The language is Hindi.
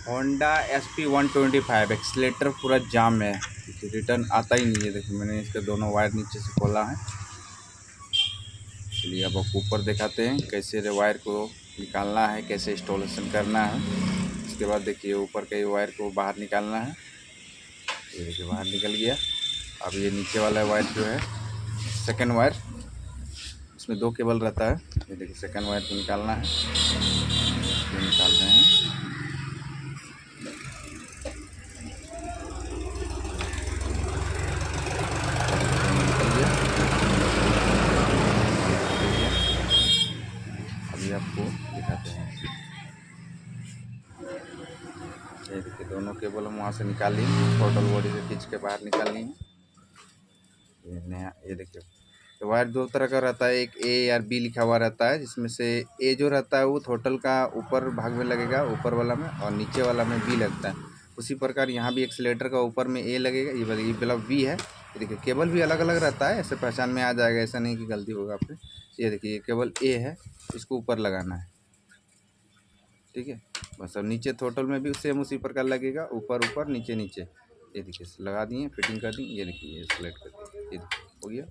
होंडा SP125 एक्सीलेटर पूरा जाम है, रिटर्न आता ही नहीं है। देखिए मैंने इसके दोनों वायर नीचे से खोला है। चलिए अब आपको ऊपर दिखाते हैं कैसे वायर को निकालना है, कैसे इंस्टॉलेशन करना है। उसके बाद देखिए ऊपर के वायर को बाहर निकालना है। ये देखिए बाहर निकल गया। अब ये नीचे वाला वायर जो है सेकंड वायर, इसमें 2 केबल रहता है। ये देखिए सेकंड वायर को निकालना है, ये निकाल रहे हैं। निकल गया। अभी आपको दिखाते हैं। ये देखिए दोनों केबल हम वहाँ से निकाल लिए, टोटल बॉडी से खींच के बाहर निकाल लिए। ये नया, ये देखिए तो वायर 2 तरह का रहता है, एक ए और बी लिखा हुआ रहता है, जिसमें से ए जो रहता है वो थ्रोटल का ऊपर भाग में लगेगा, ऊपर वाला में, और नीचे वाला में बी लगता है। उसी प्रकार यहाँ भी एक्सीलेटर का ऊपर में ए लगेगा, ये वाला बी है। ये देखिए केबल भी अलग अलग रहता है, ऐसे पहचान में आ जाएगा, ऐसा नहीं कि गलती होगा आपसे। ये देखिए ये केबल ए है, इसको ऊपर लगाना है, ठीक है बस। अब नीचे थ्रोटल में भी सेम उसी प्रकार लगेगा, ऊपर ऊपर नीचे नीचे। ये देखिए लगा दिए, फिटिंग कर दी। ये देखिए ये सेलेक्ट कर दिए, ये देखिए हो गया।